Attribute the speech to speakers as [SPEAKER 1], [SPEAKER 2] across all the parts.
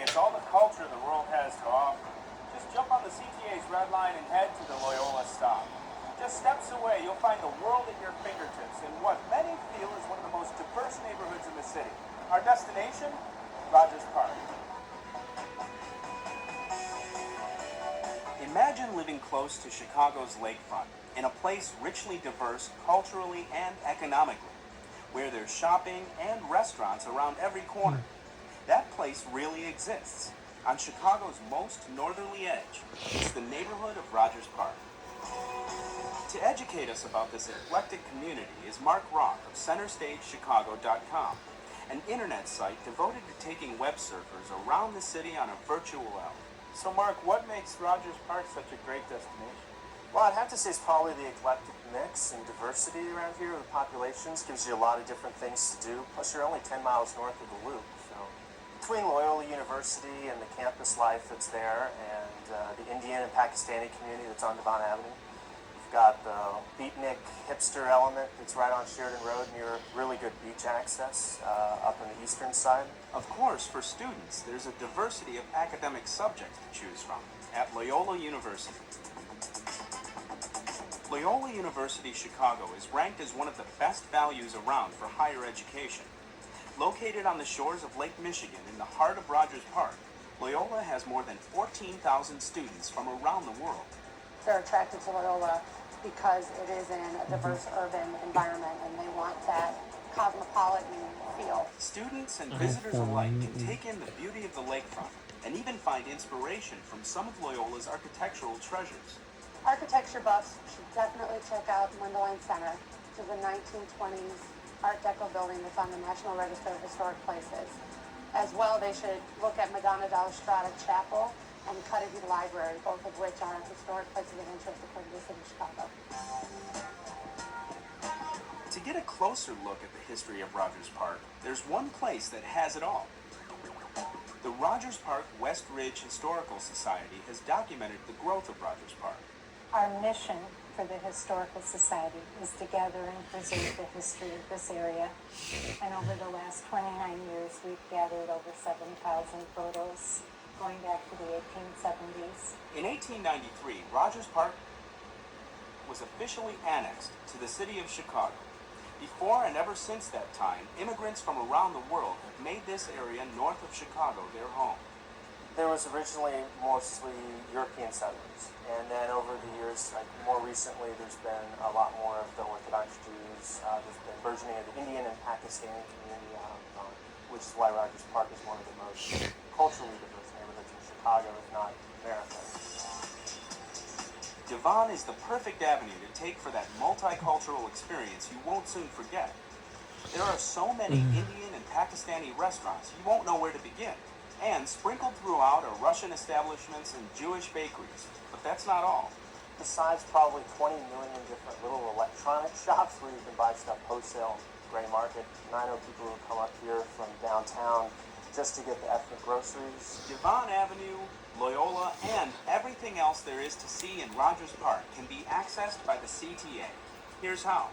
[SPEAKER 1] experience all the culture the world has to offer. Just jump on the CTA's Red Line and head to the Loyola stop. Just steps away, you'll find the world at your fingertips in what many feel is one of the most diverse neighborhoods in the city. Our destination? Rogers Park. Imagine living close to Chicago's lakefront, in a place richly diverse culturally and economically, where there's shopping and restaurants around every corner. That place really exists. On Chicago's most northerly edge, it's the neighborhood of Rogers Park. To educate us about this eclectic community is Mark Rock of CenterStageChicago.com, an internet site devoted to taking web surfers around the city on a virtual L. So Mark, what makes Rogers Park such a great destination?
[SPEAKER 2] Well, I'd have to say it's probably the eclectic mix and diversity around here of the populations. Gives you a lot of different things to do. Plus, you're only 10 miles north of the Loop. So, between Loyola University and the campus life that's there, and the Indian and Pakistani community that's on Devon Avenue, you've got the beatnik hipster element that's right on Sheridan Road near really good beach access up on the eastern side.
[SPEAKER 1] Of course, for students, there's a diversity of academic subjects to choose from at Loyola University. Loyola University Chicago is ranked as one of the best values around for higher education. Located on the shores of Lake Michigan in the heart of Rogers Park, Loyola has more than 14,000 students from around the world.
[SPEAKER 3] They're attracted to Loyola because it is in a diverse urban environment and they want that cosmopolitan feel.
[SPEAKER 1] Students and visitors alike can take in the beauty of the lakefront and even find inspiration from some of Loyola's architectural treasures.
[SPEAKER 3] Architecture buffs should definitely check out Mundelein Center, which is a 1920s Art Deco building that's on the National Register of Historic Places. As well, they should look at Madonna della Strada Chapel and Cudahy Library, both of which are historic places of interest according to the city of Chicago.
[SPEAKER 1] To get a closer look at the history of Rogers Park, there's one place that has it all. The Rogers Park West Ridge Historical Society has documented the growth of Rogers Park.
[SPEAKER 4] Our mission for the Historical Society is to gather and preserve the history of this area. And over the last 29 years, we've gathered over 7,000 photos going back to the 1870s.
[SPEAKER 1] In 1893, Rogers Park was officially annexed to the city of Chicago. Before and ever since that time, immigrants from around the world have made this area north of Chicago their home.
[SPEAKER 2] There was originally mostly European settlers, and then over the years, like more recently, there's been a lot more of the Orthodox Jews. There's been burgeoning of the Indian and Pakistani community out on Devon, which is why Rogers Park is one of the most culturally diverse neighborhoods in Chicago, if not America.
[SPEAKER 1] Devon is the perfect avenue to take for that multicultural experience you won't soon forget. There are so many Indian and Pakistani restaurants you won't know where to begin. And sprinkled throughout are Russian establishments and Jewish bakeries. But that's not all.
[SPEAKER 2] Besides probably 20 million different little electronic shops where you can buy stuff wholesale, gray market. And I know people who come up here from downtown just to get the ethnic groceries.
[SPEAKER 1] Devon Avenue, Loyola, and everything else there is to see in Rogers Park can be accessed by the CTA. Here's how.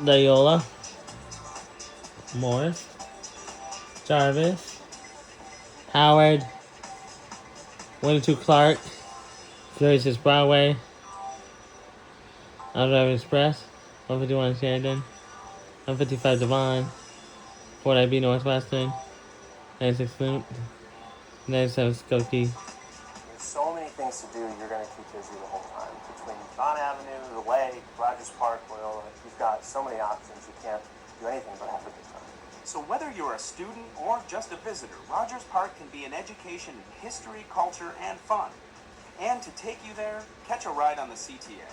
[SPEAKER 5] Loyola, Morris, Jarvis, Howard, 102 Clark, 36 Broadway, Alderman Express, 151 Sheridan, 155 Devon, 4 IB Northwestern, 96 Flint, 97 Skokie.
[SPEAKER 2] There's so many things to do, you're going to keep busy the whole time. Between Devon Avenue, the lake, Rogers Park, Loyola, you've got so many options, you can't do anything but have a good time.
[SPEAKER 1] So whether you're a student or just a visitor, Rogers Park can be an education in history, culture, and fun. And to take you there, catch a ride on the CTA.